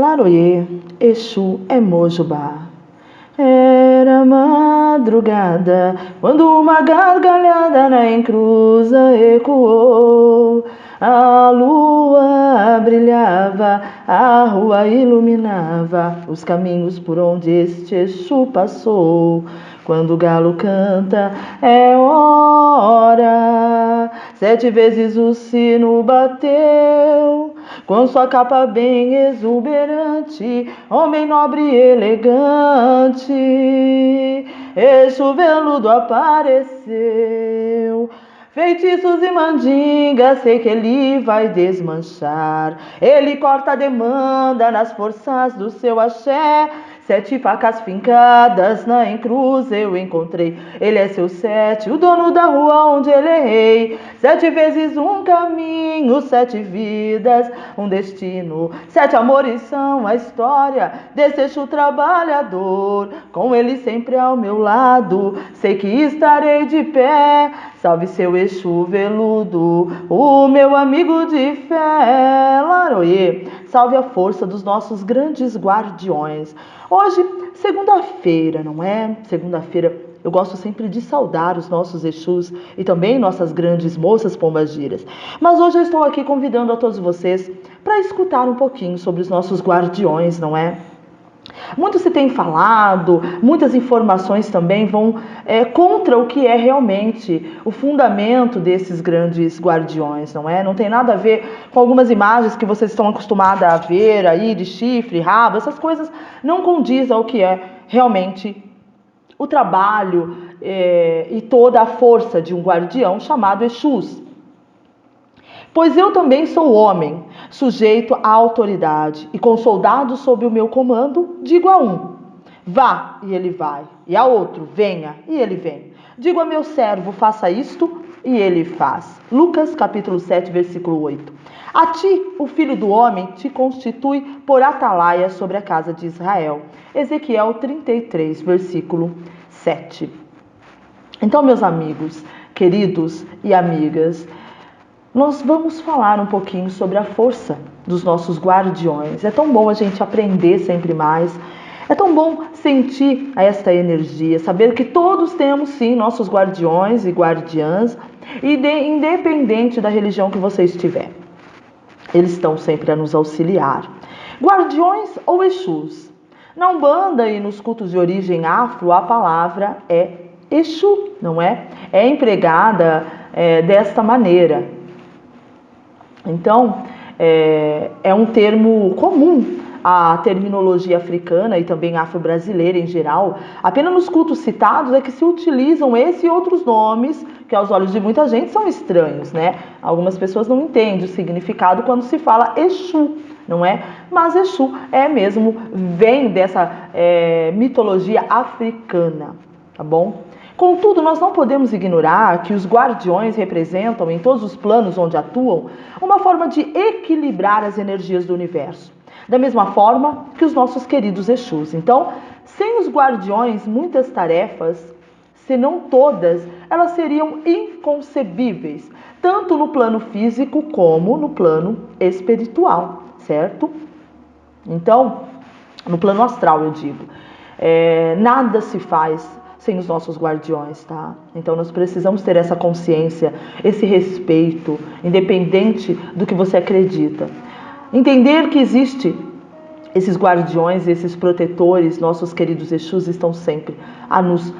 Laroyê, Exu é Mojubá. Era madrugada, quando uma gargalhada na encruza ecoou. A lua brilhava, a rua iluminava os caminhos por onde este Exu passou. Quando o galo canta, é hora. 7 vezes o sino bateu, com sua capa bem exuberante, homem nobre e elegante, Exu veludo apareceu. Feitiços e mandingas, sei que ele vai desmanchar. Ele corta a demanda nas forças do seu axé. 7 facas fincadas na encruz eu encontrei. Ele é seu 7, o dono da rua onde ele é rei. 7 vezes um caminho, 7 vidas, um destino. 7 amores são a história desse Exu trabalhador. Com ele sempre ao meu lado, sei que estarei de pé. Salve seu Exu veludo, o meu amigo de fé. Laroyê, salve a força dos nossos grandes guardiões. Hoje, segunda-feira, não é? Segunda-feira, eu gosto sempre de saudar os nossos Exus e também nossas grandes moças pombagiras. Mas hoje eu estou aqui convidando a todos vocês para escutar um pouquinho sobre os nossos guardiões, não é? Muito se tem falado, muitas informações também vão contra o que é realmente o fundamento desses grandes guardiões, não é? Não tem nada a ver com algumas imagens que vocês estão acostumados a ver aí de chifre, rabo, essas coisas não condizem ao que é realmente o trabalho e toda a força de um guardião chamado Exus. Pois eu também sou homem, sujeito à autoridade, e com soldados sob o meu comando, digo a um, vá, e ele vai, e a outro, venha, e ele vem. Digo a meu servo, faça isto, e ele faz. Lucas capítulo 7, versículo 8. A ti, o filho do homem, te constitui por atalaia sobre a casa de Israel. Ezequiel 33, versículo 7. Então, meus amigos, queridos e amigas, nós vamos falar um pouquinho sobre a força dos nossos guardiões. É tão bom a gente aprender sempre mais. É tão bom sentir esta energia, saber que todos temos sim nossos guardiões e guardiãs, independente da religião que você estiver. Eles estão sempre a nos auxiliar. Guardiões ou Exus? Na Umbanda e nos cultos de origem afro, a palavra é Exu, não é? É empregada desta maneira. Então, é um termo comum à terminologia africana e também afro-brasileira em geral. Apenas nos cultos citados é que se utilizam esse e outros nomes, que aos olhos de muita gente são estranhos, né? Algumas pessoas não entendem o significado quando se fala Exu, não é? Mas Exu vem dessa mitologia africana, tá bom? Contudo, nós não podemos ignorar que os guardiões representam, em todos os planos onde atuam, uma forma de equilibrar as energias do universo. Da mesma forma que os nossos queridos Exus. Então, sem os guardiões, muitas tarefas, se não todas, elas seriam inconcebíveis, tanto no plano físico como no plano espiritual, certo? Então, no plano astral, eu digo, nada se faz sem os nossos guardiões, tá? Então nós precisamos ter essa consciência, esse respeito, independente do que você acredita. Entender que existe esses guardiões, esses protetores, nossos queridos Exus estão sempre a nos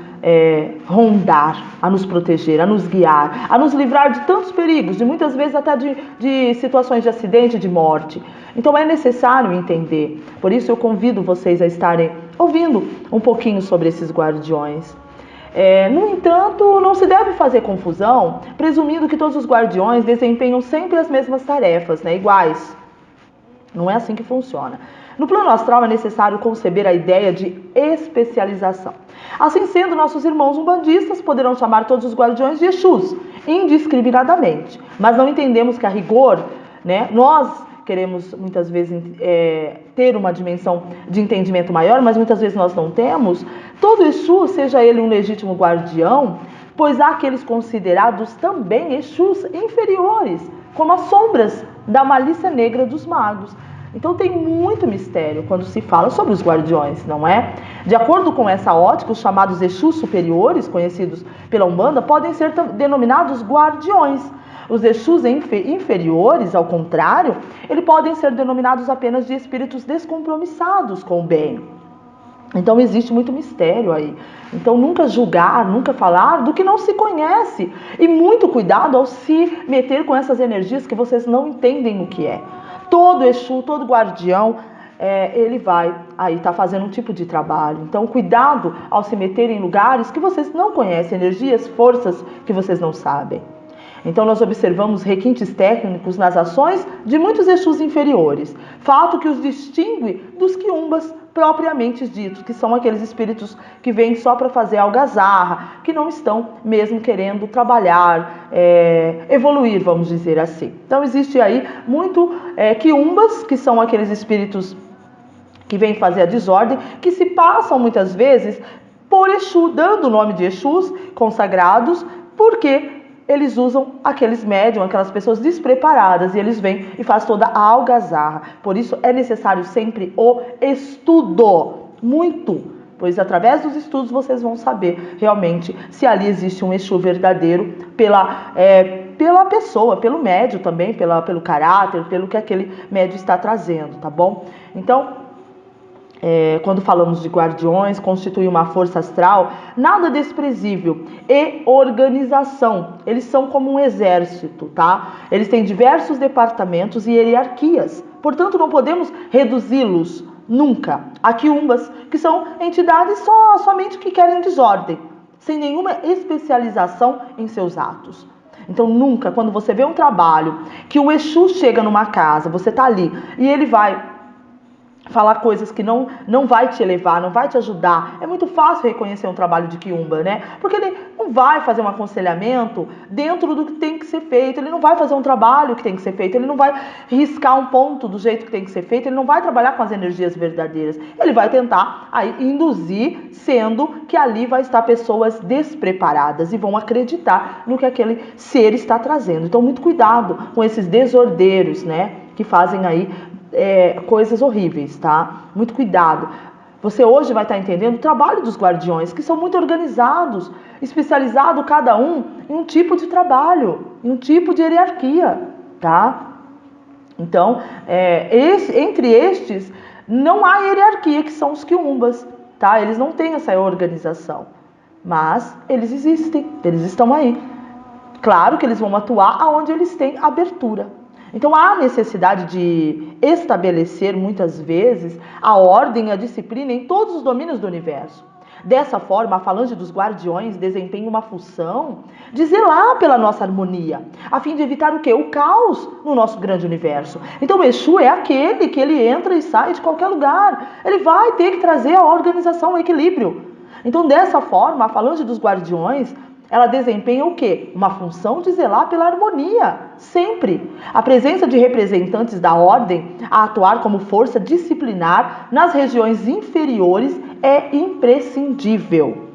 rondar, a nos proteger, a nos guiar, a nos livrar de tantos perigos, de muitas vezes até de situações de acidente, de morte. Então é necessário entender. Por isso eu convido vocês a estarem ouvindo um pouquinho sobre esses guardiões. No entanto, não se deve fazer confusão, presumindo que todos os guardiões desempenham sempre as mesmas tarefas, né, iguais. Não é assim que funciona. No plano astral é necessário conceber a ideia de especialização. Assim sendo, nossos irmãos umbandistas poderão chamar todos os guardiões de Exus, indiscriminadamente. Mas não entendemos que a rigor, né, nós queremos muitas vezes ter uma dimensão de entendimento maior, mas muitas vezes nós não temos. Todo Exu, seja ele um legítimo guardião, pois há aqueles considerados também Exus inferiores, como as sombras da malícia negra dos magos. Então tem muito mistério quando se fala sobre os guardiões, não é? De acordo com essa ótica, os chamados Exus superiores, conhecidos pela Umbanda, podem ser denominados guardiões. Os Exus inferiores, ao contrário, eles podem ser denominados apenas de espíritos descompromissados com o bem. Então existe muito mistério aí. Então nunca julgar, nunca falar do que não se conhece. E muito cuidado ao se meter com essas energias que vocês não entendem o que é. Todo Exu, todo guardião, ele vai aí estar fazendo um tipo de trabalho. Então cuidado ao se meter em lugares que vocês não conhecem, energias, forças que vocês não sabem. Então nós observamos requintes técnicos nas ações de muitos Exus inferiores, fato que os distingue dos quiumbas propriamente ditos, que são aqueles espíritos que vêm só para fazer algazarra, que não estão mesmo querendo trabalhar, evoluir, vamos dizer assim. Então existe aí muito quiumbas, que são aqueles espíritos que vêm fazer a desordem, que se passam muitas vezes por Exu, dando o nome de Exus consagrados, porque eles usam aqueles médiums, aquelas pessoas despreparadas, e eles vêm e fazem toda a algazarra. Por isso é necessário sempre o estudo, muito, pois através dos estudos vocês vão saber realmente se ali existe um Exu verdadeiro pela pessoa, pelo médium também, pelo caráter, pelo que aquele médium está trazendo, tá bom? Então, quando falamos de guardiões, constitui uma força astral nada desprezível e organização. Eles são como um exército, tá? Eles têm diversos departamentos e hierarquias. Portanto, não podemos reduzi-los nunca a quiumbas, que são entidades somente que querem desordem, sem nenhuma especialização em seus atos. Então nunca, quando você vê um trabalho que o Exu chega numa casa, você tá ali e ele vai falar coisas que não vai te elevar, não vai te ajudar. É muito fácil reconhecer um trabalho de quiumba, né? Porque ele não vai fazer um aconselhamento dentro do que tem que ser feito, ele não vai fazer um trabalho que tem que ser feito, ele não vai riscar um ponto do jeito que tem que ser feito, ele não vai trabalhar com as energias verdadeiras. Ele vai tentar aí induzir, sendo que ali vai estar pessoas despreparadas e vão acreditar no que aquele ser está trazendo. Então muito cuidado com esses desordeiros, né? Que fazem aí coisas horríveis, tá? Muito cuidado. Você hoje vai estar entendendo o trabalho dos guardiões, que são muito organizados, especializados cada um em um tipo de trabalho, em um tipo de hierarquia, tá? Então, entre estes, não há hierarquia, que são os quiumbas, tá? Eles não têm essa organização, mas eles existem, eles estão aí. Claro que eles vão atuar aonde eles têm abertura. Então há necessidade de estabelecer muitas vezes a ordem e a disciplina em todos os domínios do universo. Dessa forma, a falange dos guardiões desempenha uma função de zelar pela nossa harmonia, a fim de evitar o quê? O caos no nosso grande universo. Então o Exu é aquele que ele entra e sai de qualquer lugar. Ele vai ter que trazer a organização, o equilíbrio. Então dessa forma, a falange dos guardiões, ela desempenha o quê? Uma função de zelar pela harmonia, sempre. A presença de representantes da ordem a atuar como força disciplinar nas regiões inferiores é imprescindível.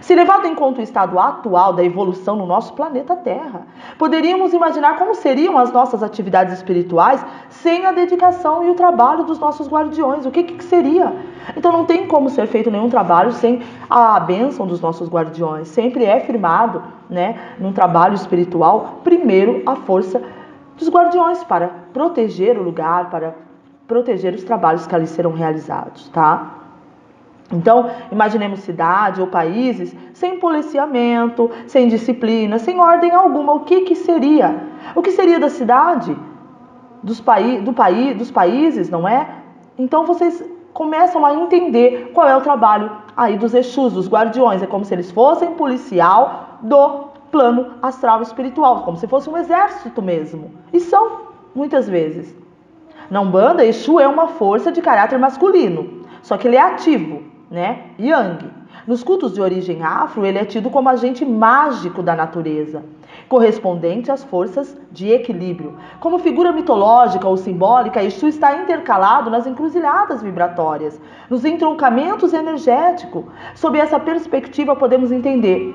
Se levado em conta o estado atual da evolução no nosso planeta Terra, poderíamos imaginar como seriam as nossas atividades espirituais sem a dedicação e o trabalho dos nossos guardiões. O que seria? Então não tem como ser feito nenhum trabalho sem a bênção dos nossos guardiões. Sempre é firmado, né, num trabalho espiritual, primeiro a força dos guardiões para proteger o lugar, para proteger os trabalhos que ali serão realizados, tá? Então, imaginemos cidade ou países sem policiamento, sem disciplina, sem ordem alguma. O que seria? O que seria da cidade? Dos países, não é? Então, vocês começam a entender qual é o trabalho aí dos Exus, dos guardiões. É como se eles fossem policial do plano astral espiritual, como se fosse um exército mesmo. E são, muitas vezes. Na Umbanda, Exu é uma força de caráter masculino, só que ele é ativo, né? Yang. Nos cultos de origem afro, ele é tido como agente mágico da natureza, correspondente às forças de equilíbrio. Como figura mitológica ou simbólica, Exu está intercalado nas encruzilhadas vibratórias, nos entroncamentos energéticos. Sob essa perspectiva, podemos entender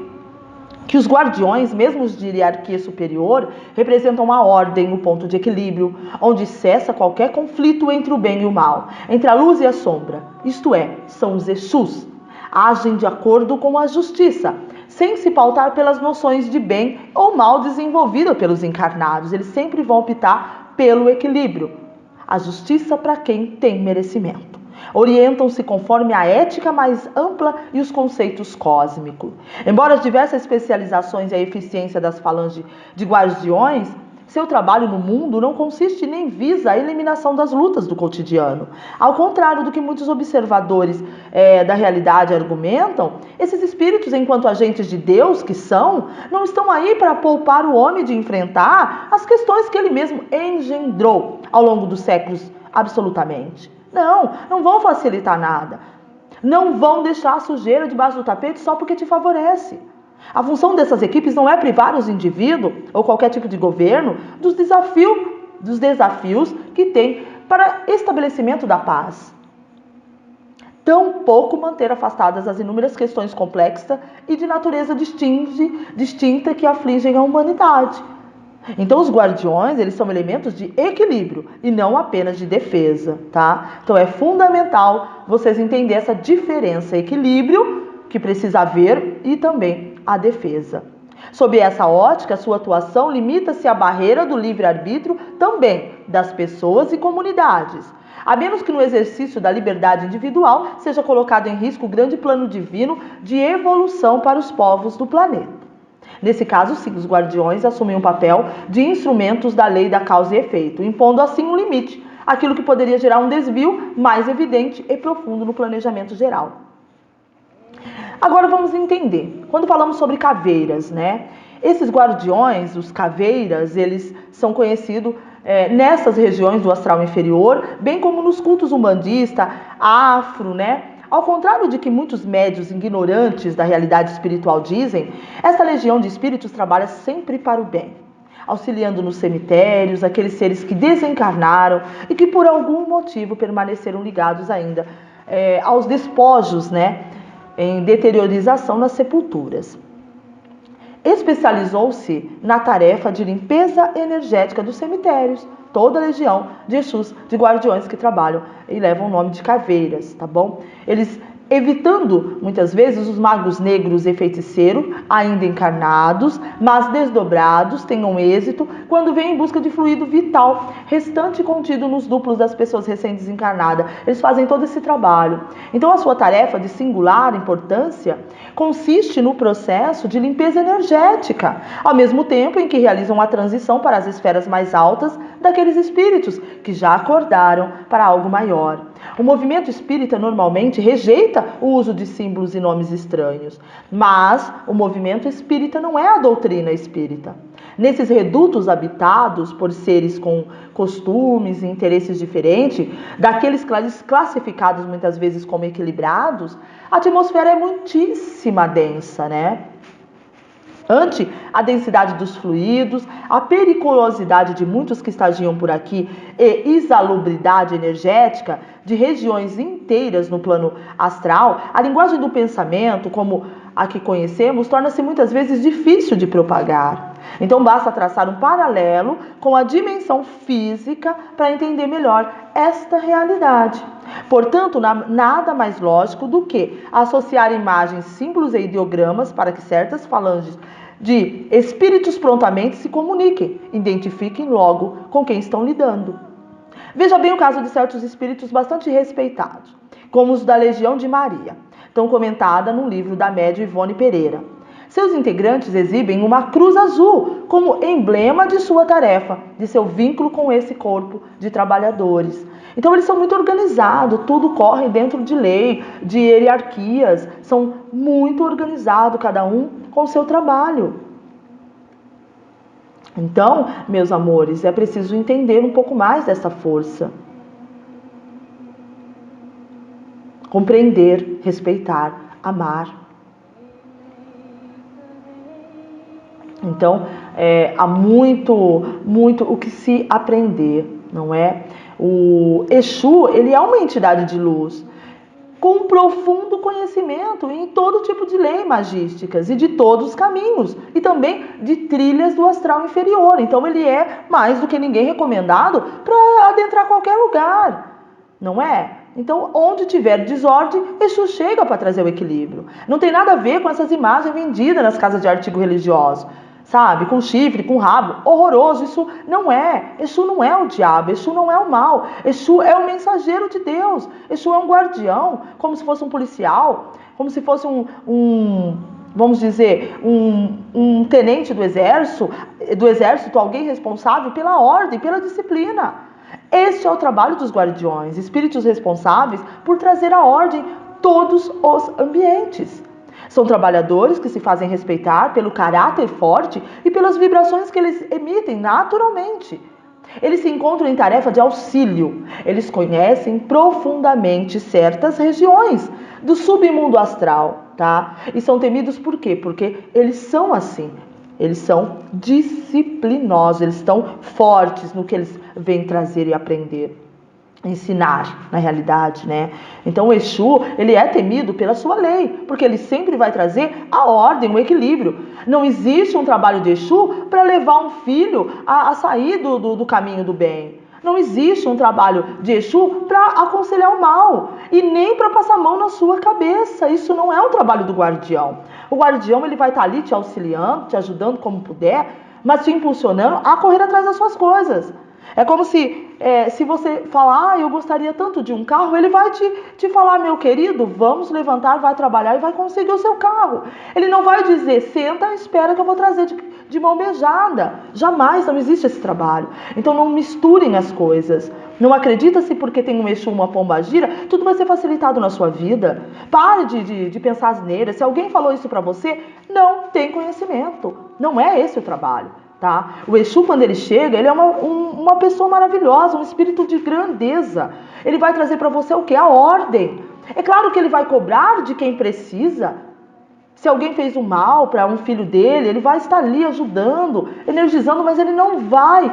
que os guardiões, mesmo os de hierarquia superior, representam a ordem, o ponto de equilíbrio, onde cessa qualquer conflito entre o bem e o mal, entre a luz e a sombra. Isto é, são os Exus. Agem de acordo com a justiça, sem se pautar pelas noções de bem ou mal desenvolvidas pelos encarnados. Eles sempre vão optar pelo equilíbrio. A justiça para quem tem merecimento. Orientam-se conforme a ética mais ampla e os conceitos cósmicos. Embora as diversas especializações e a eficiência das falanges de guardiões, seu trabalho no mundo não consiste nem visa a eliminação das lutas do cotidiano. Ao contrário do que muitos observadores da realidade argumentam, esses espíritos, enquanto agentes de Deus que são, não estão aí para poupar o homem de enfrentar as questões que ele mesmo engendrou ao longo dos séculos, absolutamente. Não vão facilitar nada. Não vão deixar a sujeira debaixo do tapete só porque te favorece. A função dessas equipes não é privar os indivíduos ou qualquer tipo de governo dos desafios que tem para estabelecimento da paz. Tampouco manter afastadas as inúmeras questões complexas e de natureza distinta que afligem a humanidade. Então, os guardiões, eles são elementos de equilíbrio e não apenas de defesa, tá? Então, é fundamental vocês entenderem essa diferença, equilíbrio, que precisa haver, e também a defesa. Sob essa ótica, sua atuação limita-se à barreira do livre-arbítrio também das pessoas e comunidades, a menos que no exercício da liberdade individual seja colocado em risco o grande plano divino de evolução para os povos do planeta. Nesse caso, sim, os guardiões assumem um papel de instrumentos da lei da causa e efeito, impondo assim um limite, aquilo que poderia gerar um desvio mais evidente e profundo no planejamento geral. Agora vamos entender, quando falamos sobre caveiras, né? Esses guardiões, os caveiras, eles são conhecidos nessas regiões do astral inferior, bem como nos cultos umbandista, afro, né? Ao contrário de que muitos médios ignorantes da realidade espiritual dizem, essa legião de espíritos trabalha sempre para o bem, auxiliando nos cemitérios aqueles seres que desencarnaram e que por algum motivo permaneceram ligados ainda aos despojos, né, em deteriorização nas sepulturas. Especializou-se na tarefa de limpeza energética dos cemitérios, toda a legião de Exus, de guardiões que trabalham e levam o nome de caveiras, tá bom? Eles evitando, muitas vezes, os magos negros e feiticeiros, ainda encarnados, mas desdobrados, tenham êxito quando vêm em busca de fluido vital, restante contido nos duplos das pessoas recém-desencarnadas. Eles fazem todo esse trabalho. Então, a sua tarefa de singular importância consiste no processo de limpeza energética, ao mesmo tempo em que realizam a transição para as esferas mais altas daqueles espíritos que já acordaram para algo maior. O movimento espírita normalmente rejeita o uso de símbolos e nomes estranhos, mas o movimento espírita não é a doutrina espírita. Nesses redutos habitados por seres com costumes e interesses diferentes, daqueles classificados muitas vezes como equilibrados, a atmosfera é muitíssima densa, né? Ante a densidade dos fluidos, a periculosidade de muitos que estagiam por aqui e insalubridade energética de regiões inteiras no plano astral, a linguagem do pensamento, como a que conhecemos, torna-se muitas vezes difícil de propagar. Então basta traçar um paralelo com a dimensão física para entender melhor esta realidade. Portanto, nada mais lógico do que associar imagens, símbolos e ideogramas para que certas falanges de espíritos prontamente se comuniquem, identifiquem logo com quem estão lidando. Veja bem o caso de certos espíritos bastante respeitados, como os da Legião de Maria, tão comentada no livro da médium Ivone Pereira. Seus integrantes exibem uma cruz azul como emblema de sua tarefa, de seu vínculo com esse corpo de trabalhadores. Então eles são muito organizados, tudo corre dentro de lei, de hierarquias, são muito organizados, cada um com o seu trabalho. Então, meus amores, é preciso entender um pouco mais dessa força. Compreender, respeitar, amar. Então, há muito o que se aprender, não é? O Exu, ele é uma entidade de luz. com profundo conhecimento em todo tipo de lei magísticas e de todos os caminhos, e também de trilhas do astral inferior. Então ele é mais do que ninguém recomendado para adentrar qualquer lugar, não é? Então, onde tiver desordem, Exu chega para trazer o equilíbrio. Não tem nada a ver com essas imagens vendidas nas casas de artigo religioso, sabe? Com chifre, com rabo, horroroso. Isso não é. Exu não é o diabo, Exu não é o mal. Exu é o mensageiro de Deus. Exu é um guardião, como se fosse um policial, como se fosse vamos dizer, um tenente do exército, alguém responsável pela ordem, pela disciplina. Este é o trabalho dos guardiões, espíritos responsáveis por trazer a ordem a todos os ambientes. São trabalhadores que se fazem respeitar pelo caráter forte e pelas vibrações que eles emitem naturalmente. Eles se encontram em tarefa de auxílio. Eles conhecem profundamente certas regiões do submundo astral, tá? E são temidos por quê? Porque eles são assim. Eles são disciplinosos, eles estão fortes no que eles vêm trazer e aprender, ensinar, na realidade, né? Então o Exu, ele é temido pela sua lei, porque ele sempre vai trazer a ordem, o equilíbrio. Não existe um trabalho de Exu para levar um filho a sair do caminho do bem. Não existe um trabalho de Exu para aconselhar o mal e nem para passar a mão na sua cabeça. Isso não é um trabalho do guardião. O guardião, ele vai estar ali te auxiliando, te ajudando como puder, mas te impulsionando a correr atrás das suas coisas. É como se você falar, eu gostaria tanto de um carro, ele vai te falar, meu querido, vamos levantar, vai trabalhar e vai conseguir o seu carro. Ele não vai dizer, senta, espera que eu vou trazer de mão beijada. Jamais, não existe esse trabalho. Então não misturem as coisas. Não acredita-se porque tem um Exu, uma pombagira, tudo vai ser facilitado na sua vida. Pare de pensar asneiras. Se alguém falou isso pra você, não tem conhecimento. Não é esse o trabalho. Tá? O Exu, quando ele chega, ele é uma pessoa maravilhosa, um espírito de grandeza. Ele vai trazer para você o quê? A ordem. É claro que ele vai cobrar de quem precisa. Se alguém fez um mal para um filho dele, ele vai estar ali ajudando, energizando, mas ele não vai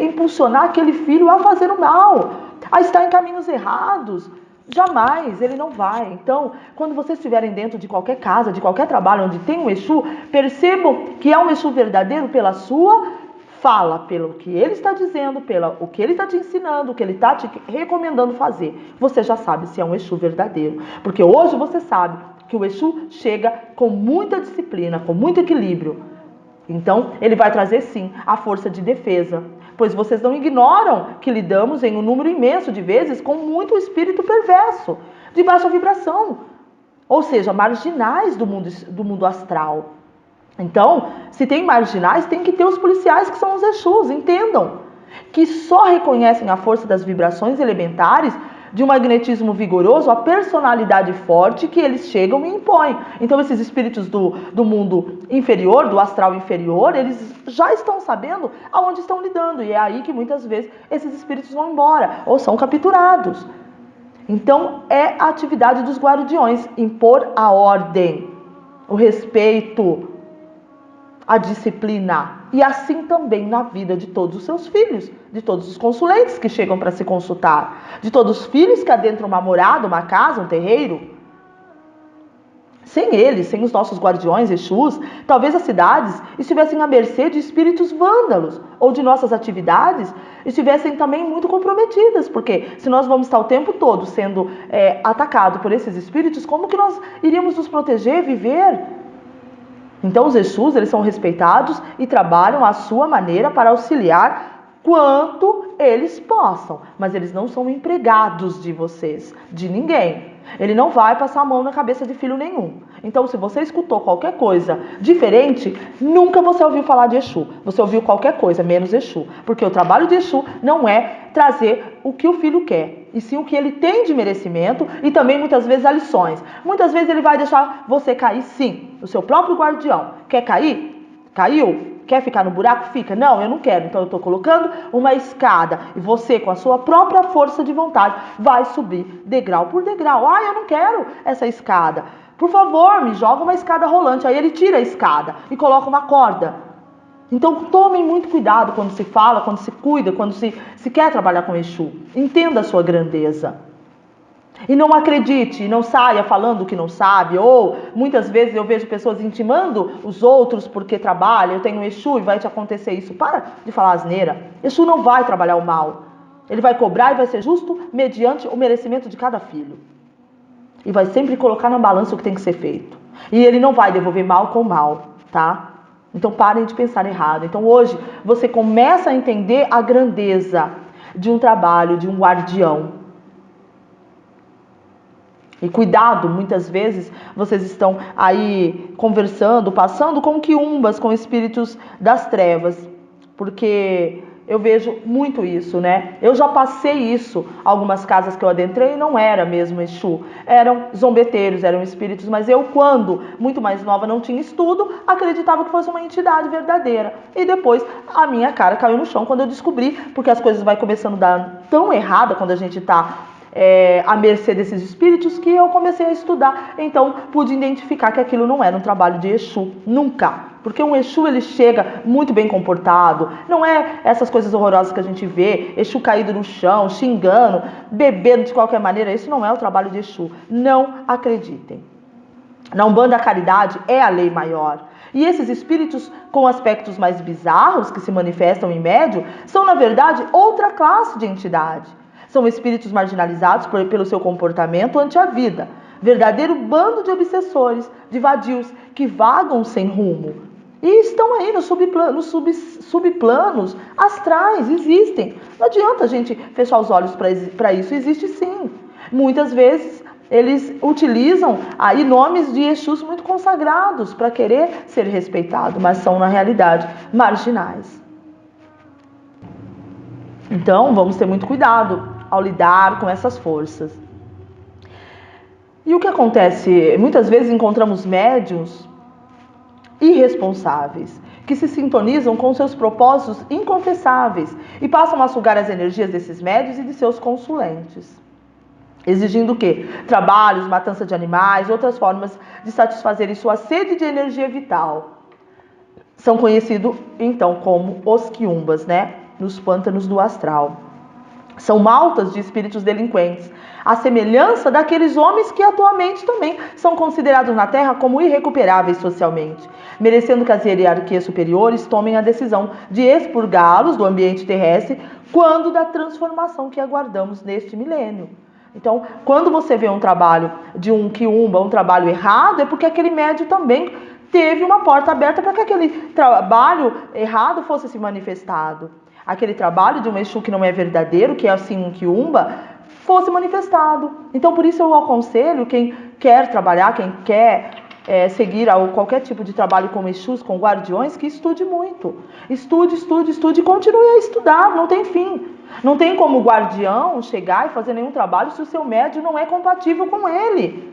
impulsionar aquele filho a fazer o mal, a estar em caminhos errados. Jamais, ele não vai. Então, quando vocês estiverem dentro de qualquer casa, de qualquer trabalho onde tem um Exu, percebam que é um Exu verdadeiro pela sua fala, pelo que ele está dizendo, pelo o que ele está te ensinando, o que ele está te recomendando fazer. Você já sabe se é um Exu verdadeiro. Porque hoje você sabe que o Exu chega com muita disciplina, com muito equilíbrio. Então, ele vai trazer sim a força de defesa. Pois vocês não ignoram que lidamos em um número imenso de vezes com muito espírito perverso, de baixa vibração, ou seja, marginais do mundo astral. Então, se tem marginais, tem que ter os policiais que são os Exus, entendam, que só reconhecem a força das vibrações elementares de um magnetismo vigoroso, a personalidade forte que eles chegam e impõem. Então esses espíritos do mundo inferior, do astral inferior, eles já estão sabendo aonde estão lidando. E é aí que muitas vezes esses espíritos vão embora ou são capturados. Então é a atividade dos guardiões, impor a ordem, o respeito, a disciplina. E assim também na vida de todos os seus filhos, de todos os consulentes que chegam para se consultar, de todos os filhos que adentram uma morada, uma casa, um terreiro. Sem eles, sem os nossos guardiões, Exus, talvez as cidades estivessem à mercê de espíritos vândalos, ou de nossas atividades estivessem também muito comprometidas, porque se nós vamos estar o tempo todo sendo atacados por esses espíritos, como que nós iríamos nos proteger, viver? Então os Exus, eles são respeitados e trabalham à sua maneira para auxiliar quanto eles possam. Mas eles não são empregados de vocês, de ninguém. Ele não vai passar a mão na cabeça de filho nenhum. Então se você escutou qualquer coisa diferente, nunca você ouviu falar de Exu. Você ouviu qualquer coisa, menos Exu. Porque o trabalho de Exu não é trazer o que o filho quer, e sim o que ele tem de merecimento e também muitas vezes as lições. Muitas vezes ele vai deixar você cair sim, o seu próprio guardião. Quer cair? Caiu? Quer ficar no buraco? Fica. Não, eu não quero. Então eu estou colocando uma escada e você com a sua própria força de vontade vai subir degrau por degrau. Ah, eu não quero essa escada. Por favor, me joga uma escada rolante. Aí ele tira a escada e coloca uma corda. Então tomem muito cuidado quando se fala, quando se cuida, quando se quer trabalhar com Exu. Entenda a sua grandeza. E não acredite, não saia falando que não sabe, ou muitas vezes eu vejo pessoas intimando os outros porque trabalham, eu tenho um Exu e vai te acontecer isso. Para de falar asneira. Exu não vai trabalhar o mal. Ele vai cobrar e vai ser justo mediante o merecimento de cada filho. E vai sempre colocar na balança o que tem que ser feito. E ele não vai devolver mal com mal, tá? Então parem de pensar errado. Então hoje você começa a entender a grandeza de um trabalho, de um guardião. E cuidado, muitas vezes vocês estão aí conversando, passando com quiumbas, com espíritos das trevas. Porque eu vejo muito isso, né? Eu já passei isso, algumas casas que eu adentrei não era mesmo Exu. Eram zombeteiros, eram espíritos, mas eu, quando muito mais nova, não tinha estudo, acreditava que fosse uma entidade verdadeira. E depois a minha cara caiu no chão quando eu descobri, porque as coisas vai começando a dar tão errada quando a gente está à mercê desses espíritos, que eu comecei a estudar. Então pude identificar que aquilo não era um trabalho de Exu, nunca. Porque um Exu, ele chega muito bem comportado, não é essas coisas horrorosas que a gente vê, Exu caído no chão, xingando, bebendo de qualquer maneira. Isso não é o trabalho de Exu, não acreditem. Na Umbanda, a caridade é a lei maior. E esses espíritos com aspectos mais bizarros, que se manifestam em médium, são na verdade outra classe de entidade. São espíritos marginalizados pelo seu comportamento ante a vida. Verdadeiro bando de obsessores, de vadios, que vagam sem rumo. E estão aí nos subplanos astrais, existem. Não adianta a gente fechar os olhos para isso, existe sim. Muitas vezes eles utilizam aí nomes de Exus muito consagrados para querer ser respeitado, mas são na realidade marginais. Então vamos ter muito cuidado ao lidar com essas forças. E o que acontece? Muitas vezes encontramos médiuns irresponsáveis, que se sintonizam com seus propósitos inconfessáveis e passam a sugar as energias desses médiuns e de seus consulentes, exigindo o quê? Trabalhos, matança de animais, outras formas de satisfazerem sua sede de energia vital. São conhecidos então como os quiumbas, né? Nos pântanos do astral. São maltas de espíritos delinquentes, à semelhança daqueles homens que atualmente também são considerados na Terra como irrecuperáveis socialmente, merecendo que as hierarquias superiores tomem a decisão de expurgá-los do ambiente terrestre quando da transformação que aguardamos neste milênio. Então, quando você vê um trabalho de um quiumba, um trabalho errado, é porque aquele médium também teve uma porta aberta para que aquele trabalho errado fosse se manifestado. Aquele trabalho de um Exu que não é verdadeiro, que é assim um quiumba, fosse manifestado. Então, por isso eu aconselho quem quer trabalhar, quem quer seguir qualquer tipo de trabalho com Exus, com guardiões, que estude muito. Estude e continue a estudar, não tem fim. Não tem como o guardião chegar e fazer nenhum trabalho se o seu médium não é compatível com ele.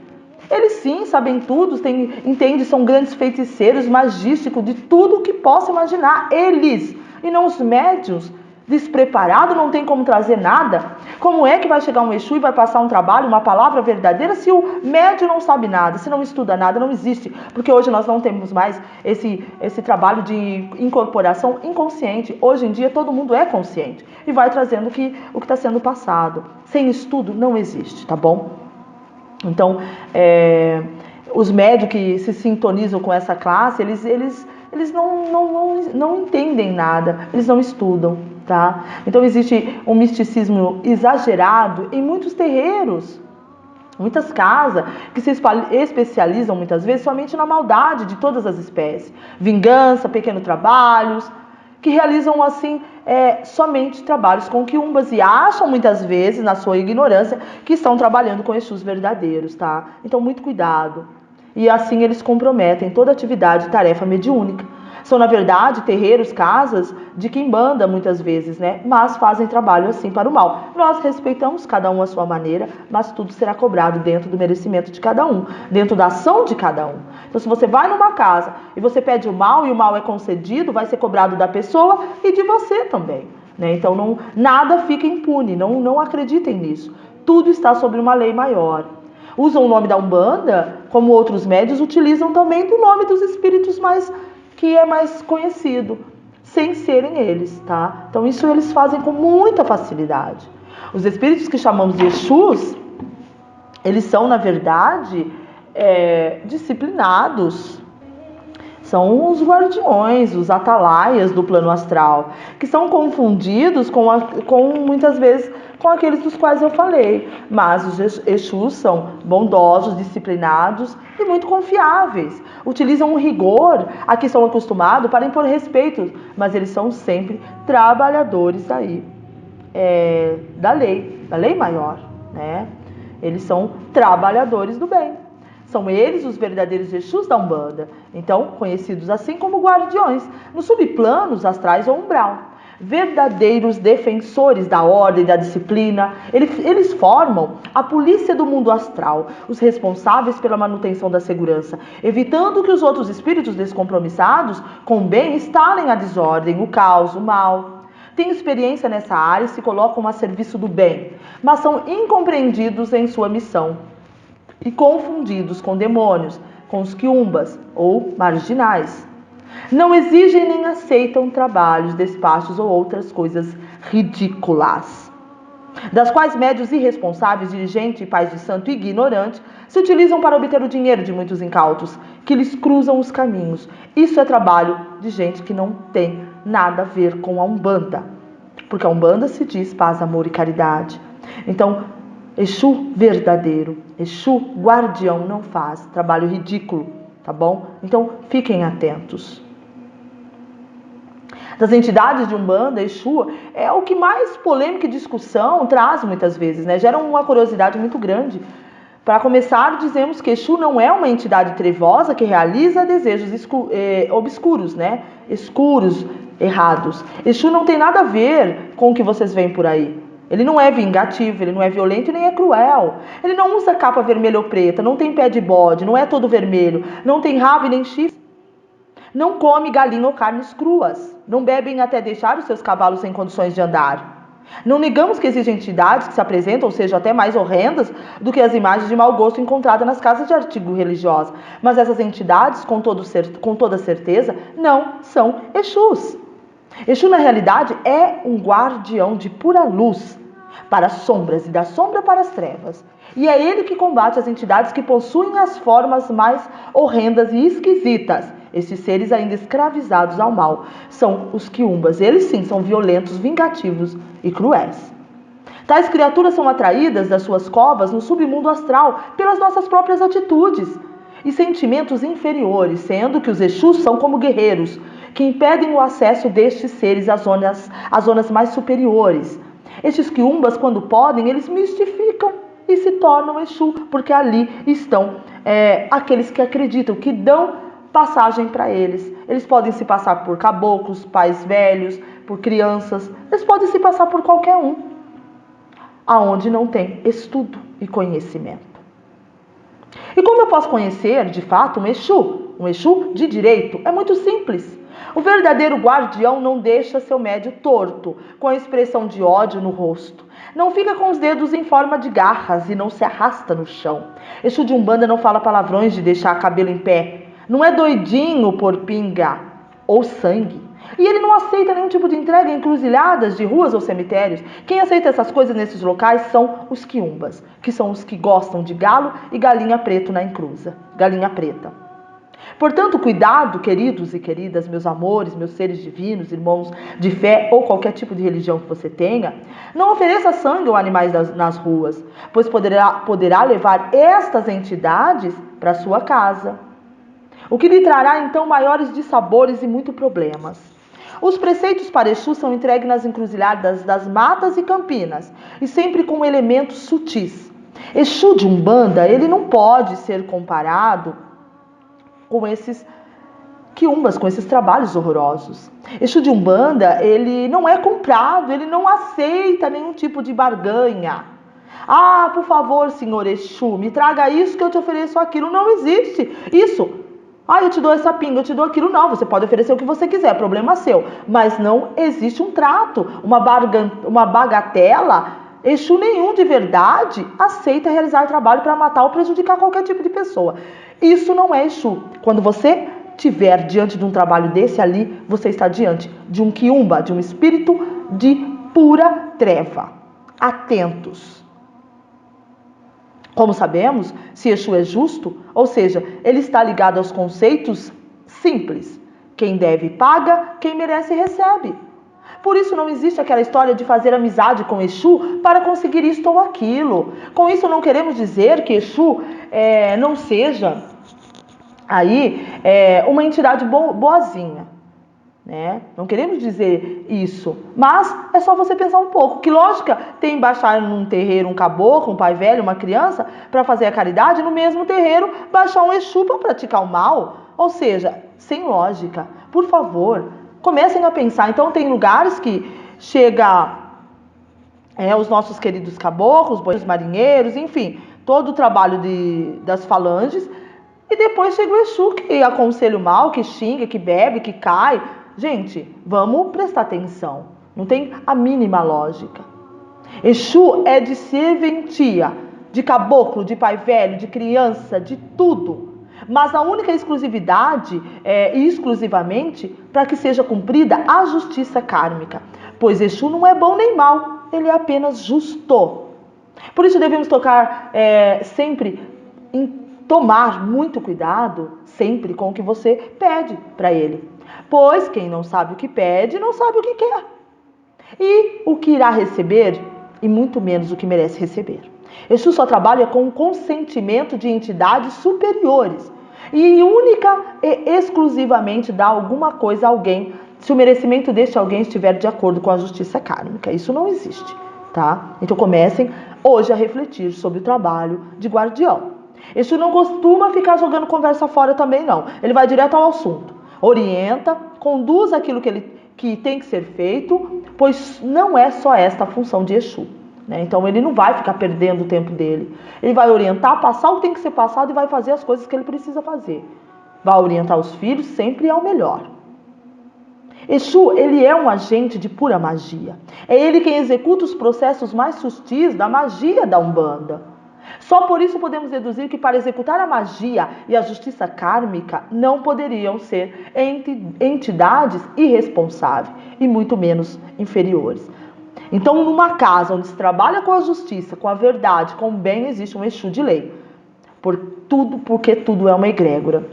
Eles sim sabem tudo, entendem, são grandes feiticeiros, magísticos, de tudo o que possa imaginar. Eles, e não os médiuns, despreparados, não tem como trazer nada. Como é que vai chegar um Exu e vai passar um trabalho, uma palavra verdadeira, se o médium não sabe nada, se não estuda nada, não existe. Porque hoje nós não temos mais esse trabalho de incorporação inconsciente. Hoje em dia todo mundo é consciente e vai trazendo o que está sendo passado. Sem estudo não existe, tá bom? Então, os médios que se sintonizam com essa classe, eles não entendem nada, eles não estudam, tá? Então existe um misticismo exagerado em muitos terreiros, muitas casas, que se especializam muitas vezes somente na maldade de todas as espécies. Vingança, pequenos trabalhos, que realizam assim somente trabalhos com quiumbas e acham muitas vezes, na sua ignorância, que estão trabalhando com Exus verdadeiros, tá? Então muito cuidado. E assim eles comprometem toda atividade e tarefa mediúnica. São, na verdade, terreiros, casas de quimbanda, muitas vezes, né? Mas fazem trabalho assim para o mal. Nós respeitamos cada um a sua maneira, mas tudo será cobrado dentro do merecimento de cada um, dentro da ação de cada um. Então, se você vai numa casa e você pede o mal e o mal é concedido, vai ser cobrado da pessoa e de você também, né? Então, nada fica impune, não acreditem nisso. Tudo está sobre uma lei maior. Usam o nome da Umbanda, como outros médios utilizam também do nome dos espíritos que é mais conhecido, sem serem eles, tá? Então isso eles fazem com muita facilidade. Os espíritos que chamamos de Exus, Eles são, na verdade, disciplinados. São os guardiões, os atalaias do plano astral, que são confundidos muitas vezes com aqueles dos quais eu falei. Mas os Exus são bondosos, disciplinados e muito confiáveis. Utilizam um rigor a que são acostumados para impor respeito, mas eles são sempre trabalhadores aí da lei maior, né? Eles são trabalhadores do bem. São eles os verdadeiros Exus da Umbanda, então conhecidos assim como guardiões, nos subplanos astrais ou umbral. Verdadeiros defensores da ordem e da disciplina, eles formam a polícia do mundo astral, os responsáveis pela manutenção da segurança, evitando que os outros espíritos descompromissados com o bem instalem a desordem, o caos, o mal. Têm experiência nessa área e se colocam a serviço do bem, mas são incompreendidos em sua missão e confundidos com demônios, com os quiumbas ou marginais. Não exigem nem aceitam trabalhos, despachos ou outras coisas ridículas, das quais médios irresponsáveis, dirigente, pais de santo e ignorante se utilizam para obter o dinheiro de muitos incautos, que lhes cruzam os caminhos. Isso é trabalho de gente que não tem nada a ver com a Umbanda, porque a Umbanda se diz paz, amor e caridade. Então, Exu verdadeiro, Exu guardião não faz trabalho ridículo, tá bom? Então, fiquem atentos. Das entidades de Umbanda, Exu é o que mais polêmica e discussão traz muitas vezes, né? Gera uma curiosidade muito grande. Para começar, dizemos que Exu não é uma entidade trevosa que realiza desejos obscuros, né? Escuros, errados. Exu não tem nada a ver com o que vocês veem por aí. Ele não é vingativo, ele não é violento e nem é cruel. Ele não usa capa vermelha ou preta, não tem pé de bode, não é todo vermelho, não tem rabo e nem chifre. Não come galinha ou carnes cruas. Não bebem até deixar os seus cavalos em condições de andar. Não negamos que existem entidades que se apresentam, ou sejam até mais horrendas do que as imagens de mau gosto encontradas nas casas de artigo religiosa. Mas essas entidades, com toda certeza, não são Exus. Exu, na realidade, é um guardião de pura luz para as sombras e da sombra para as trevas. E é ele que combate as entidades que possuem as formas mais horrendas e esquisitas. Esses seres ainda escravizados ao mal são os quiumbas. Eles sim são violentos, vingativos e cruéis. Tais criaturas são atraídas das suas covas no submundo astral pelas nossas próprias atitudes e sentimentos inferiores, sendo que os Exus são como guerreiros que impedem o acesso destes seres às zonas mais superiores. Estes quiumbas, quando podem, eles mistificam e se tornam Exu, porque ali estão aqueles que acreditam, que dão passagem para eles. Eles podem se passar por caboclos, pais velhos, por crianças, eles podem se passar por qualquer um, aonde não tem estudo e conhecimento. E como eu posso conhecer, de fato, um Exu de direito? É muito simples. O verdadeiro guardião não deixa seu médio torto, com a expressão de ódio no rosto. Não fica com os dedos em forma de garras e não se arrasta no chão. Exu de Umbanda não fala palavrões de deixar cabelo em pé. Não é doidinho por pinga ou sangue. E ele não aceita nenhum tipo de entrega em encruzilhadas de ruas ou cemitérios. Quem aceita essas coisas nesses locais são os quiumbas, que são os que gostam de galo e galinha preto na encruza. Galinha preta. Portanto, cuidado, queridos e queridas, meus amores, meus seres divinos, irmãos de fé ou qualquer tipo de religião que você tenha, não ofereça sangue ou animais nas ruas, pois poderá levar estas entidades para sua casa, o que lhe trará então maiores dissabores e muitos problemas. Os preceitos para Exu são entregues nas encruzilhadas das matas e campinas, e sempre com elementos sutis. Exu de Umbanda, ele não pode ser comparado com esses quiumbas, com esses trabalhos horrorosos. Exu de Umbanda, ele não é comprado, ele não aceita nenhum tipo de barganha. Ah, por favor, senhor Exu, me traga isso que eu te ofereço aquilo. Não existe isso. Ah, eu te dou essa pinga, eu te dou aquilo. Não, você pode oferecer o que você quiser, problema seu. Mas não existe um trato, uma bagatela. Exu nenhum de verdade aceita realizar trabalho para matar ou prejudicar qualquer tipo de pessoa. Isso não é Exu. Quando você estiver diante de um trabalho desse ali, você está diante de um quiumba, de um espírito de pura treva. Atentos. Como sabemos, se Exu é justo, ou seja, ele está ligado aos conceitos simples. Quem deve paga, quem merece recebe. Por isso não existe aquela história de fazer amizade com Exu para conseguir isto ou aquilo. Com isso não queremos dizer que Exu não seja aí uma entidade boazinha, né? Não queremos dizer isso, mas é só você pensar um pouco. Que lógica tem baixar num terreiro um caboclo, um pai velho, uma criança para fazer a caridade, no mesmo terreiro baixar um Exu para praticar o mal? Ou seja, sem lógica. Por favor, comecem a pensar. Então tem lugares que chega os nossos queridos caboclos, boios marinheiros, enfim, todo o trabalho das falanges, e depois chega o Exu que aconselha o mal, que xinga, que bebe, que cai. Gente, vamos prestar atenção. Não tem a mínima lógica. Exu é de serventia, de caboclo, de pai velho, de criança, de tudo. Mas a única exclusividade é exclusivamente para que seja cumprida a justiça kármica. Pois Exu não é bom nem mal, ele é apenas justo. Por isso devemos tocar sempre em tomar muito cuidado sempre com o que você pede para ele. Pois quem não sabe o que pede, não sabe o que quer. E o que irá receber, e muito menos o que merece receber. Exu só trabalha com o consentimento de entidades superiores. E única e exclusivamente dá alguma coisa a alguém se o merecimento deste alguém estiver de acordo com a justiça kármica. Isso não existe, tá? Então comecem hoje a refletir sobre o trabalho de guardião. Exu não costuma ficar jogando conversa fora também, não. Ele vai direto ao assunto. Orienta, conduz aquilo que tem que ser feito, pois não é só esta a função de Exu, né? Então ele não vai ficar perdendo o tempo dele. Ele vai orientar, passar o que tem que ser passado e vai fazer as coisas que ele precisa fazer. Vai orientar os filhos sempre ao melhor. Exu, ele é um agente de pura magia. É ele quem executa os processos mais sutis da magia da Umbanda. Só por isso podemos deduzir que para executar a magia e a justiça kármica não poderiam ser entidades irresponsáveis e muito menos inferiores. Então, numa casa onde se trabalha com a justiça, com a verdade, com o bem, existe um Exu de lei. Porque tudo é uma egrégora.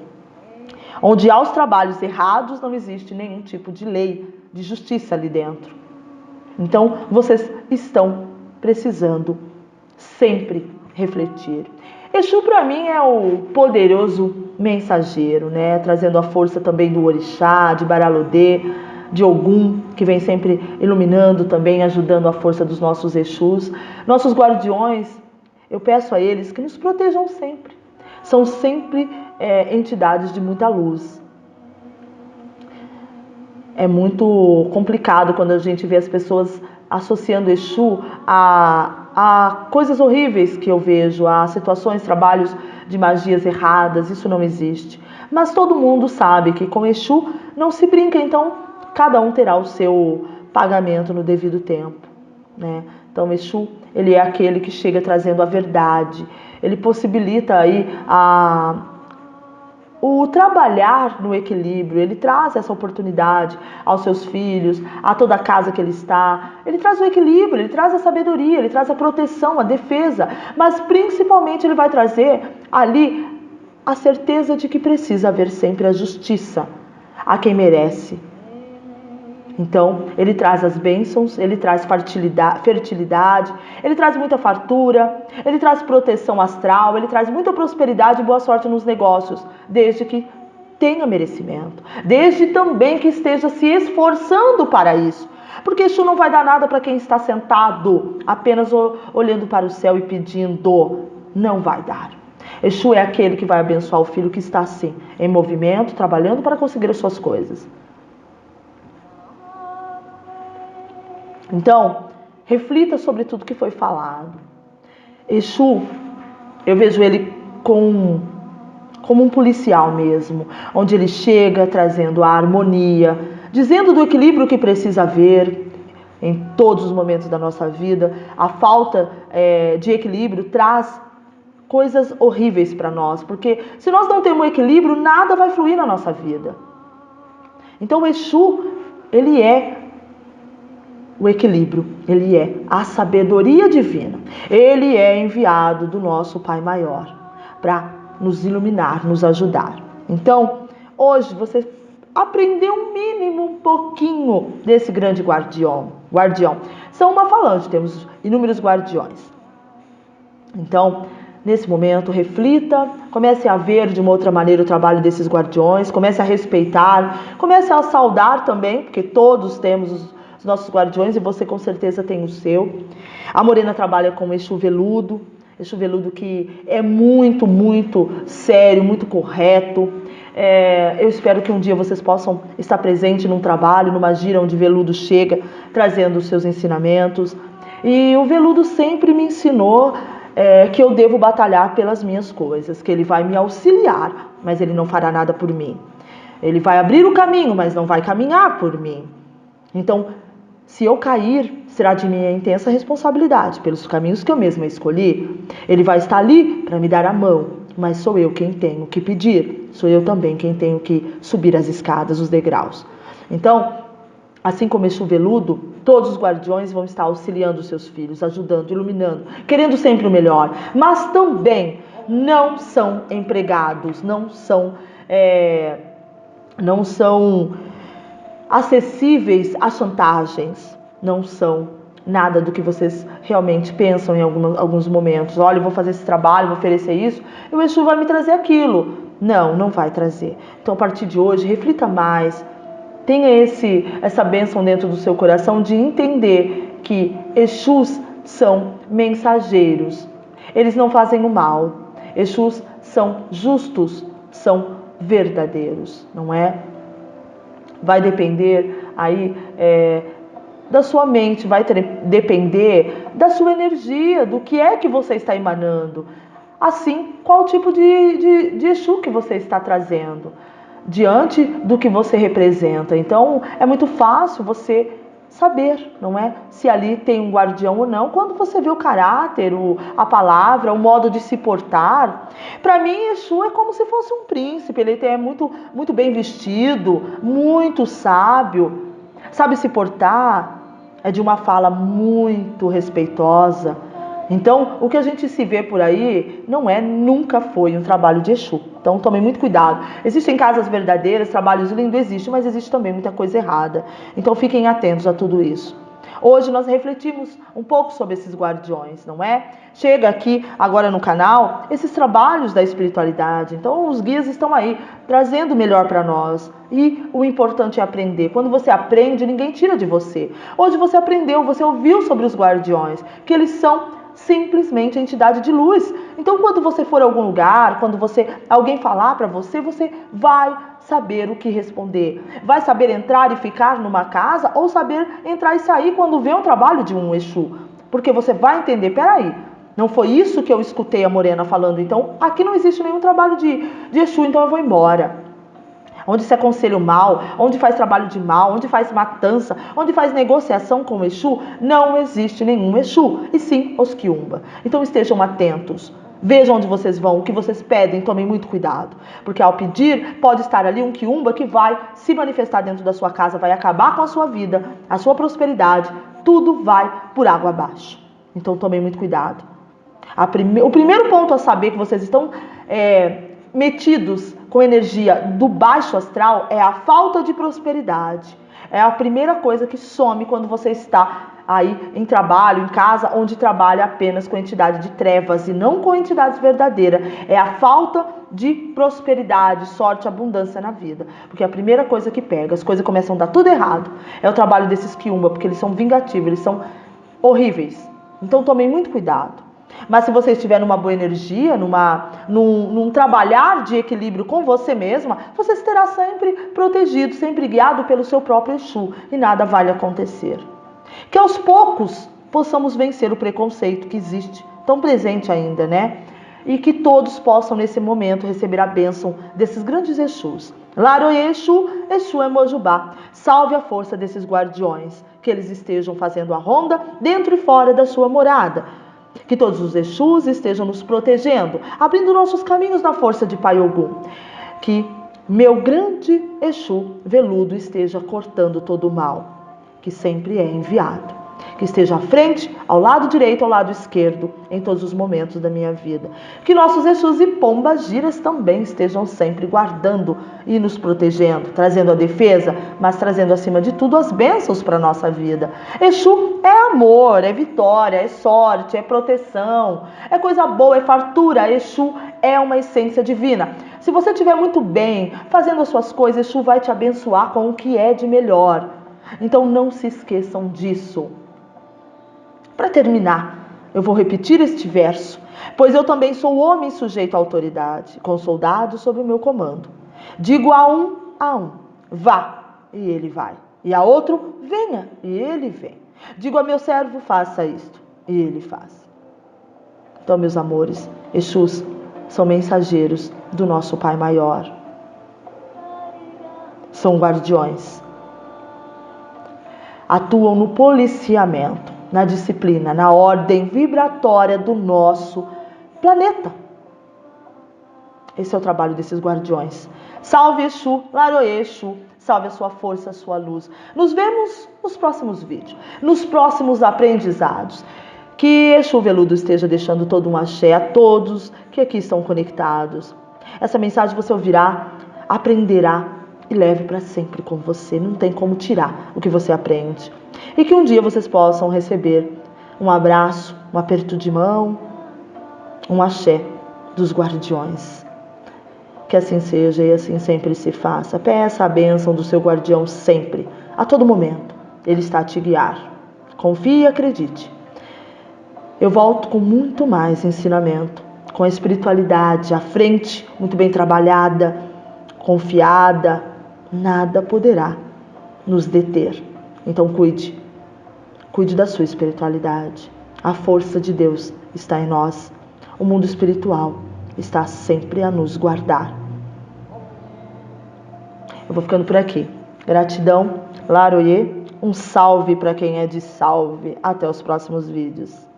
Onde há os trabalhos errados, não existe nenhum tipo de lei, de justiça ali dentro. Então, vocês estão precisando sempre refletir. Exu para mim é o poderoso mensageiro, né? Trazendo a força também do orixá, de Baralodê, de Ogum, que vem sempre iluminando também, ajudando a força dos nossos Exus. Nossos guardiões, eu peço a eles que nos protejam sempre. São sempre entidades de muita luz. É muito complicado quando a gente vê as pessoas associando Exu a coisas horríveis que eu vejo, a situações, trabalhos de magias erradas. Isso não existe. Mas todo mundo sabe que com Exu não se brinca, então cada um terá o seu pagamento no devido tempo, né? Então Exu, ele é aquele que chega trazendo a verdade. Ele possibilita aí o trabalhar no equilíbrio. Ele traz essa oportunidade aos seus filhos, a toda a casa que ele está. Ele traz o equilíbrio, ele traz a sabedoria, ele traz a proteção, a defesa. Mas principalmente ele vai trazer ali a certeza de que precisa haver sempre a justiça a quem merece. Então, ele traz as bênçãos, ele traz fertilidade, ele traz muita fartura, ele traz proteção astral, ele traz muita prosperidade e boa sorte nos negócios, desde que tenha merecimento, desde também que esteja se esforçando para isso. Porque isso não vai dar nada para quem está sentado, apenas olhando para o céu e pedindo. Não vai dar. Exu é aquele que vai abençoar o filho que está assim, em movimento, trabalhando para conseguir as suas coisas. Então, reflita sobre tudo que foi falado. Exu, eu vejo ele como um policial mesmo, onde ele chega trazendo a harmonia, dizendo do equilíbrio que precisa haver em todos os momentos da nossa vida. A falta de equilíbrio traz coisas horríveis para nós, porque se nós não temos equilíbrio, nada vai fluir na nossa vida. Então, o Exu, ele é o equilíbrio, ele é a sabedoria divina. Ele é enviado do nosso Pai Maior para nos iluminar, nos ajudar. Então, hoje você aprendeu um mínimo, um pouquinho desse grande guardião. São uma falange, temos inúmeros guardiões. Então, nesse momento, reflita, comece a ver de uma outra maneira o trabalho desses guardiões, comece a respeitar, comece a saudar também, porque todos temos os nossos guardiões e você com certeza tem o seu. A Morena trabalha com Exu Veludo que é muito, muito sério, muito correto. Eu espero que um dia vocês possam estar presentes num trabalho, numa gira onde Veludo chega, trazendo os seus ensinamentos. E o Veludo sempre me ensinou que eu devo batalhar pelas minhas coisas, que ele vai me auxiliar, mas ele não fará nada por mim. Ele vai abrir o caminho, mas não vai caminhar por mim. Então, se eu cair, será de minha intensa responsabilidade pelos caminhos que eu mesma escolhi. Ele vai estar ali para me dar a mão, mas sou eu quem tenho que pedir. Sou eu também quem tenho que subir as escadas, os degraus. Então, assim como Exu Veludo, todos os guardiões vão estar auxiliando os seus filhos, ajudando, iluminando, querendo sempre o melhor. Mas também não são empregados, não são acessíveis a chantagens, não são nada do que vocês realmente pensam em alguns momentos. Olha, eu vou fazer esse trabalho, vou oferecer isso, e o Exu vai me trazer aquilo. Não vai trazer. Então, a partir de hoje, reflita mais, tenha essa bênção dentro do seu coração de entender que Exus são mensageiros. Eles não fazem o mal. Exus são justos, são verdadeiros, não é? Vai depender aí da sua mente, vai depender da sua energia, do que é que você está emanando. Assim, qual tipo de Exu que você está trazendo diante do que você representa. Então, é muito fácil você saber, não é? Se ali tem um guardião ou não, quando você vê o caráter, a palavra, o modo de se portar. Para mim, Exu é como se fosse um príncipe, ele é muito, muito bem vestido, muito sábio, sabe se portar, é de uma fala muito respeitosa. Então, o que a gente se vê por aí nunca foi um trabalho de Exu. Então, tomem muito cuidado. Existem casas verdadeiras, trabalhos lindos, existe, mas existe também muita coisa errada. Então, fiquem atentos a tudo isso. Hoje nós refletimos um pouco sobre esses guardiões, não é? Chega aqui agora no canal esses trabalhos da espiritualidade. Então, os guias estão aí trazendo o melhor para nós. E o importante é aprender. Quando você aprende, ninguém tira de você. Hoje você aprendeu, você ouviu sobre os guardiões, que eles são simplesmente a entidade de luz. Então, quando você for a algum lugar, quando alguém falar para você, você vai saber o que responder. Vai saber entrar e ficar numa casa ou saber entrar e sair quando vê um trabalho de um Exu. Porque você vai entender, peraí, não foi isso que eu escutei a Morena falando, então aqui não existe nenhum trabalho de Exu, então eu vou embora. Onde se aconselha o mal, onde faz trabalho de mal, onde faz matança, onde faz negociação com o Exu, não existe nenhum Exu, e sim os Quiumba. Então estejam atentos, vejam onde vocês vão, o que vocês pedem, tomem muito cuidado. Porque ao pedir, pode estar ali um Quiumba que vai se manifestar dentro da sua casa, vai acabar com a sua vida, a sua prosperidade, tudo vai por água abaixo. Então tomem muito cuidado. O primeiro ponto a saber que vocês estão metidos com energia do baixo astral é a falta de prosperidade. É a primeira coisa que some quando você está aí em trabalho, em casa, onde trabalha apenas com entidade de trevas e não com entidades verdadeiras. É a falta de prosperidade, sorte, abundância na vida. Porque é a primeira coisa que pega, as coisas começam a dar tudo errado. É o trabalho desses Quiumba, porque eles são vingativos, eles são horríveis. Então tomem muito cuidado. Mas se você estiver numa boa energia, num trabalhar de equilíbrio com você mesma, você estará sempre protegido, sempre guiado pelo seu próprio Exu e nada vai lhe acontecer. Que aos poucos possamos vencer o preconceito que existe, tão presente ainda, né? E que todos possam nesse momento receber a bênção desses grandes Exus. Laroye Exu, Exu é Mojubá. Salve a força desses guardiões, que eles estejam fazendo a ronda dentro e fora da sua morada. Que todos os Exus estejam nos protegendo, abrindo nossos caminhos na força de Pai Ogum. Que meu grande Exu Veludo esteja cortando todo o mal. que sempre é enviado. Que esteja à frente, ao lado direito, ao lado esquerdo, em todos os momentos da minha vida. Que nossos Exus e Pombas Giras também estejam sempre guardando e nos protegendo, trazendo a defesa, mas trazendo acima de tudo as bênçãos para a nossa vida. Exu é amor, é vitória, é sorte, é proteção, é coisa boa, é fartura. Exu é uma essência divina. Se você estiver muito bem, fazendo as suas coisas, Exu vai te abençoar com o que é de melhor. Então não se esqueçam disso. Para terminar, eu vou repetir este verso. Pois eu também sou homem sujeito à autoridade, com soldados sob o meu comando. Digo a um, vá, e ele vai. E a outro, venha, e ele vem. Digo a meu servo, faça isto, e ele faz. Então, meus amores, Exus são mensageiros do nosso Pai Maior. São guardiões. Atuam no policiamento, na disciplina, na ordem vibratória do nosso planeta. Esse é o trabalho desses guardiões. Salve Exu, Laroê Exu, salve a sua força, a sua luz. Nos vemos nos próximos vídeos, nos próximos aprendizados. Que Exu Veludo esteja deixando todo um axé a todos que aqui estão conectados. Essa mensagem você ouvirá, aprenderá e leve para sempre com você. Não tem como tirar o que você aprende. E que um dia vocês possam receber um abraço, um aperto de mão, um axé dos guardiões. Que assim seja e assim sempre se faça. Peça a bênção do seu guardião sempre, a todo momento. Ele está a te guiar. Confie e acredite. Eu volto com muito mais ensinamento, com a espiritualidade à frente, muito bem trabalhada, confiada. Nada poderá nos deter. Então cuide da sua espiritualidade. A força de Deus está em nós. O mundo espiritual está sempre a nos guardar. Eu vou ficando por aqui. Gratidão, Laroê. Um salve para quem é de salve. Até os próximos vídeos.